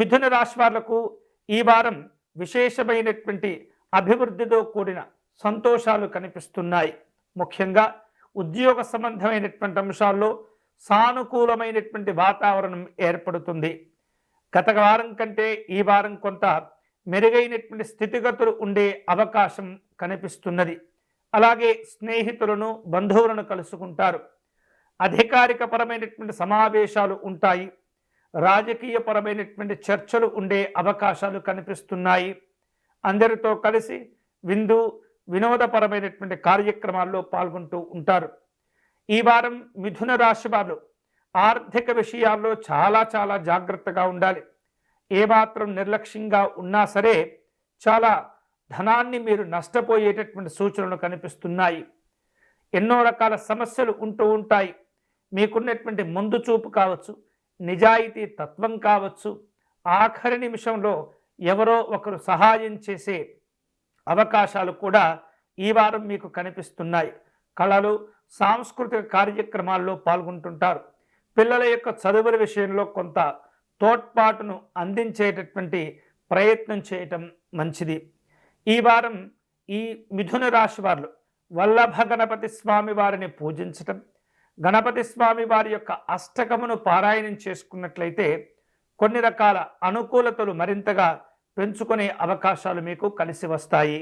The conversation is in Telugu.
మిథున రాశి వాళ్లకు ఈ వారం విశేషమైనటువంటి అభివృద్ధితో కూడిన సంతోషాలు కనిపిస్తున్నాయి. ముఖ్యంగా ఉద్యోగ సంబంధమైనటువంటి అంశాల్లో సానుకూలమైనటువంటి వాతావరణం ఏర్పడుతుంది. గత వారం కంటే ఈ వారం కొంత మెరుగైనటువంటి స్థితిగతులు ఉండే అవకాశం కనిపిస్తున్నది. అలాగే స్నేహితులను బంధువులను కలుసుకుంటారు. అధికారిక పరమైనటువంటి సమావేశాలు ఉంటాయి. రాజకీయపరమైనటువంటి చర్చలు ఉండే అవకాశాలు కనిపిస్తున్నాయి. అందరితో కలిసి వినోదపరమైనటువంటి కార్యక్రమాల్లో పాల్గొంటూ ఉంటారు. ఈ వారం మిథున రాశి వారు ఆర్థిక విషయాల్లో చాలా జాగ్రత్తగా ఉండాలి. ఏమాత్రం నిర్లక్ష్యంగా ఉన్నా సరే చాలా ధనాన్ని మీరు నష్టపోయేటటువంటి సూచనలు కనిపిస్తున్నాయి. ఎన్నో రకాల సమస్యలు ఉంటూ ఉంటాయి. మీకున్నటువంటి ముందు చూపు కావచ్చు, నిజాయితీ తత్వం కావచ్చు, ఆఖరి నిమిషంలో ఎవరో ఒకరు సహాయం చేసే అవకాశాలు కూడా ఈ వారం మీకు కనిపిస్తున్నాయి. కళలు, సాంస్కృతిక కార్యక్రమాల్లో పాల్గొంటుంటారు. పిల్లల యొక్క చదువుల విషయంలో కొంత తోడ్పాటును అందించేటటువంటి ప్రయత్నం చేయటం మంచిది. ఈ వారం ఈ మిథున రాశి వారు వల్లభ గణపతి స్వామి వారిని పూజించటం, గణపతి స్వామి వారి యొక్క అష్టకమును పారాయణం చేసుకున్నట్లయితే కొన్ని రకాల అనుకూలతలు మరింతగా పెంచుకునే అవకాశాలు మీకు కలిసి వస్తాయి.